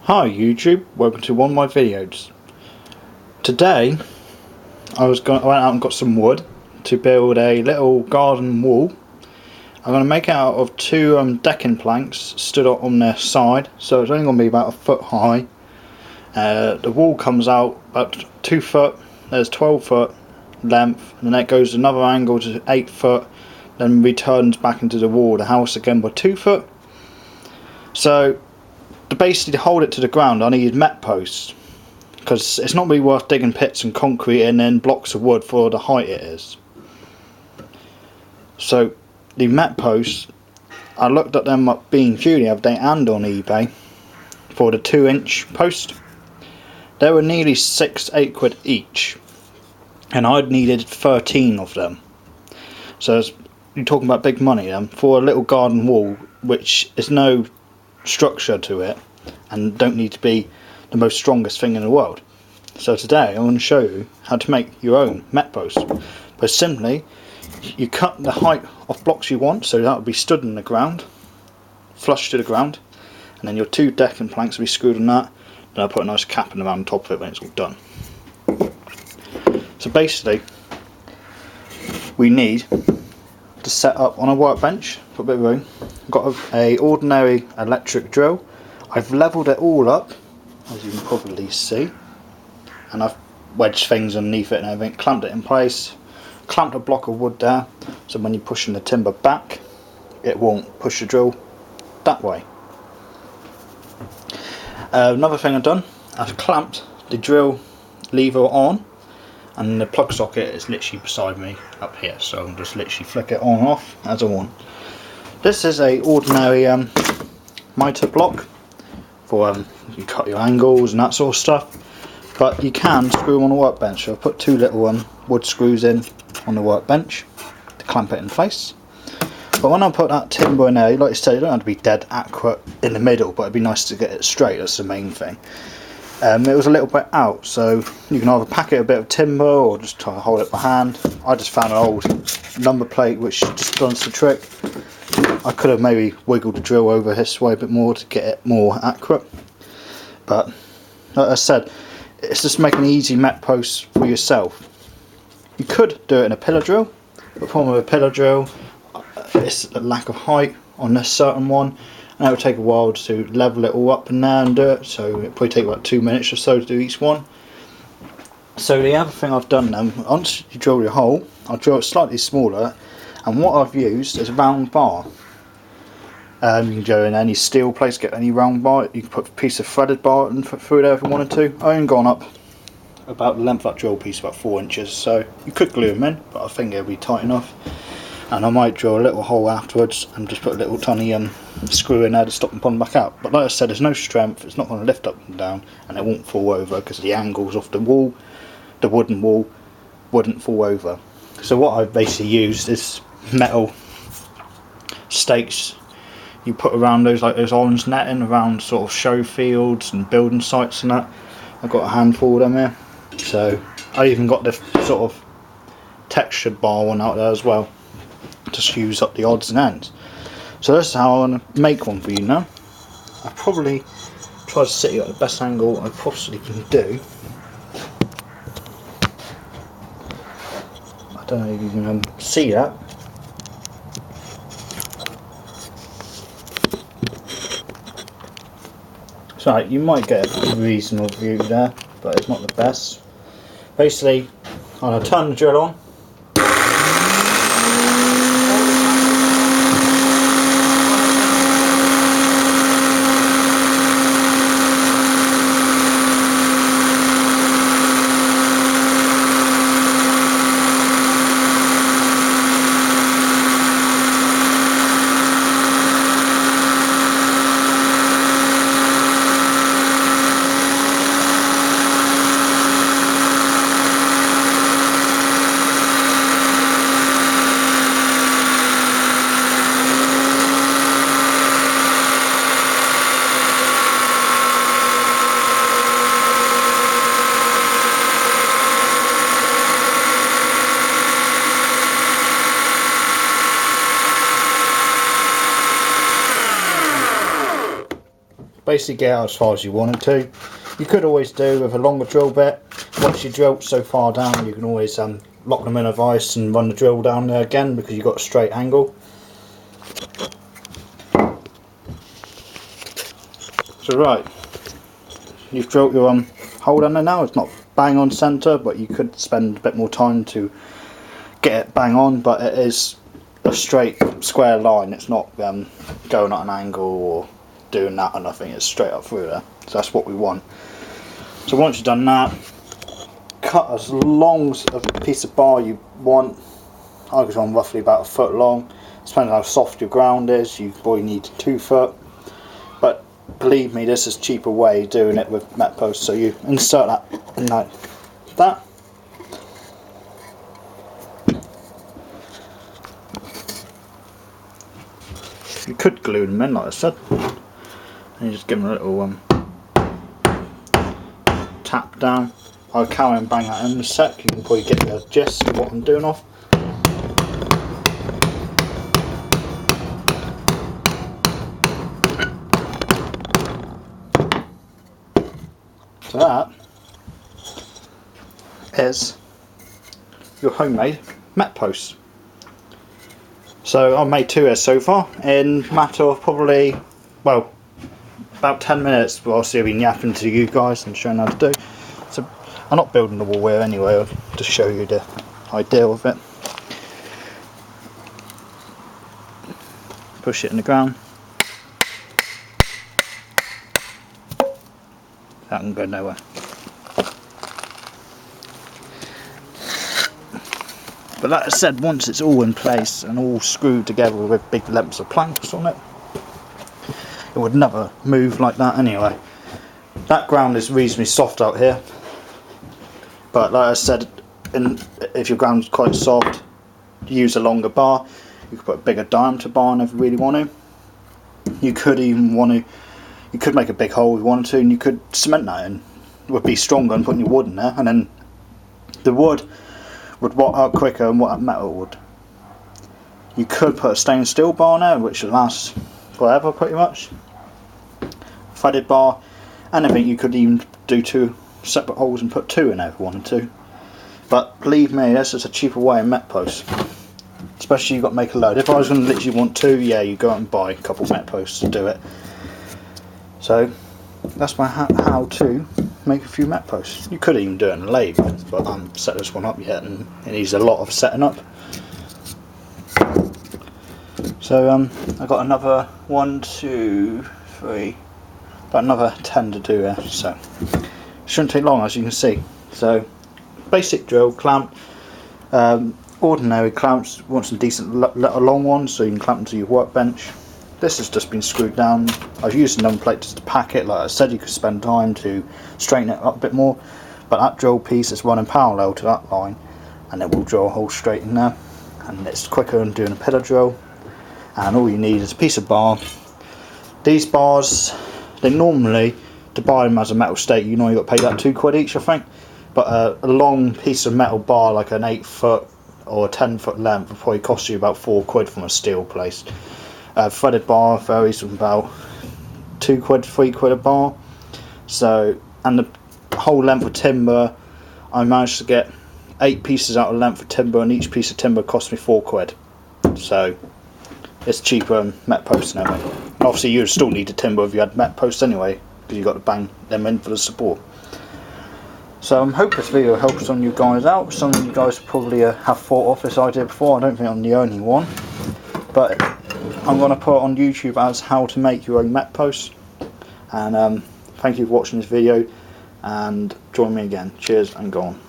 Hi YouTube, welcome to one of my videos. Today I went out and got some wood to build a little garden wall. I'm going to make it out of two decking planks stood up on their side, so it's only going to be about a foot high. The wall comes out about 2 foot, there's 12 foot length, and then it goes another angle to 8 foot, then returns back into the wall of the house again by 2 foot. So basically, to hold it to the ground I needed metposts, because it's not really worth digging pits and concrete and then blocks of wood for the height it is. So the metposts, I looked at them up B&Q the other day and on eBay for the 2-inch post. They were nearly 6-8 quid each, and I'd needed 13 of them. So you're talking about big money then for a little garden wall, which is no structure to it and don't need to be the most strongest thing in the world. So today I'm going to show you how to make your own metpost. But simply, you cut the height of blocks you want, so that will be stood in the ground, flush to the ground, and then your two decking planks will be screwed on that. Then I'll put a nice capping around top of it when it's all done. So basically, we need to set up on a workbench for a bit of room. I've got a ordinary electric drill. I've levelled it all up, as you can probably see, and I've wedged things underneath it and everything, clamped it in place, clamped a block of wood there, so when you're pushing the timber back it won't push the drill that way. Another thing I've done, I've clamped the drill lever on, and the plug socket is literally beside me up here, so I'll just literally flick it on and off as I want. This is a ordinary mitre block for you cut your angles and that sort of stuff, but you can screw them on a workbench. So I've put two little wood screws in on the workbench to clamp it in place. But when I put that timber in there, like I said, you don't have to be dead accurate in the middle, but it'd be nice to get it straight. That's the main thing. It was a little bit out, so you can either pack it a bit of timber or just try to hold it by hand. I just found an old number plate which just does the trick. I could have maybe wiggled the drill over this way a bit more to get it more accurate, but like I said, it's just making an easy metpost for yourself. You could do it in a pillar drill, but the problem with a pillar drill, it's a lack of height on this certain one, and it would take a while to level it all up and there and do it, so it'd probably take about 2 minutes or so to do each one. So the other thing I've done then, once you drill your hole, I'll drill it slightly smaller, and what I've used is a round bar. You can go in any steel place, get any round bar. You can put a piece of threaded bar through there if you wanted to. I only gone up about the length of that drill piece, about 4 inches, so you could glue them in, but I think it'll be tight enough. And I might drill a little hole afterwards and just put a little tiny screw in there to stop them pulling back out. But like I said, there's no strength, it's not going to lift up and down, and it won't fall over because the angles off the wall, the wooden wall, wouldn't fall over. So what I've basically used is metal stakes you put around those, like those orange netting around sort of show fields and building sites and that. I've got a handful of them here, so I even got this sort of textured bar one out there as well, just use up the odds and ends. So this is how I'm going to make one for you now. I probably try to sit you at the best angle I possibly can do. I don't know if you can see that. So you might get a reasonable view there, but it's not the best. Basically, I'm going to turn the drill on. basically get out as far as you wanted to. You could always do with a longer drill bit. Once you drill so far down, you can always lock them in a vise and run the drill down there again, because you've got a straight angle. So right, you've drilled your hole down there now. It's not bang on centre, but you could spend a bit more time to get it bang on, but it is a straight square line. It's not going at an angle or doing that or nothing. It's straight up through there. So that's what we want. So once you've done that, cut as long of a piece of bar you want. I was on roughly about 1 foot long. Depending on how soft your ground is, you probably need 2 foot. But believe me, this is a cheaper way of doing it with metpost. So you insert that in like that. You could glue them in, like I said, and you just give them a little tap down. I'll carry and bang that in a sec. You can probably get the gist of what I'm doing off. So that is your homemade metpost. So I've made 2 here so far in a matter of probably, well, about 10 minutes. Whilst I've been yapping to you guys and showing how to do. So I'm not building the wall here anyway, I'll just show you the idea of it. Push it in the ground. That can go nowhere. But like I said, once it's all in place and all screwed together with big lengths of planks on it, it would never move like that anyway. That ground is reasonably soft out here, but like I said, if your ground's quite soft, use a longer bar. You could put a bigger diameter bar in if you really want to. You could even want to, you could make a big hole if you wanted to, and you could cement that in. It would be stronger than putting your wood in there, and then the wood would rot out quicker than what that metal would. You could put a stainless steel bar in there, which would last forever pretty much. Threaded bar, anything. You could even do 2 separate holes and put 2 in there if you wanted to. But believe me, this is a cheaper way of metpost. Especially you've got to make a load. If I was going to literally want 2, yeah, you go out and buy a couple of metposts to do it. So that's my how to make a few metposts. You could even do it in a lathe, but I haven't set this one up yet and it needs a lot of setting up. So I've got another 1, 2, 3, about another 10 to do here, so it shouldn't take long, as you can see. So basic drill, clamp, ordinary clamps. Want some decent long ones so you can clamp them to your workbench. This has just been screwed down. I've used a number plate just to pack it. Like I said, you could spend time to straighten it up a bit more, but that drill piece is running parallel to that line and it will drill a hole straight in there, and it's quicker than doing a pillar drill. And all you need is a piece of bar. These bars, they normally, to buy them as a metal stake, you know you've got to pay that £2 each, I think. But a long piece of metal bar, like an 8 foot or a 10 foot length, will probably cost you about £4 from a steel place. Threaded bar varies from about £2, £3 a bar. So, and the whole length of timber, I managed to get 8 pieces out of length of timber, and each piece of timber cost me £4. So it's cheaper than metposts and everything. And obviously you'd still need the timber if you had metposts anyway, because you've got to bang them in for the support. So I hope this video helps some of you guys out. Some of you guys probably have thought of this idea before. I don't think I'm the only one, but I'm going to put it on YouTube as how to make your own metpost. And thank you for watching this video, and join me again. Cheers and go on.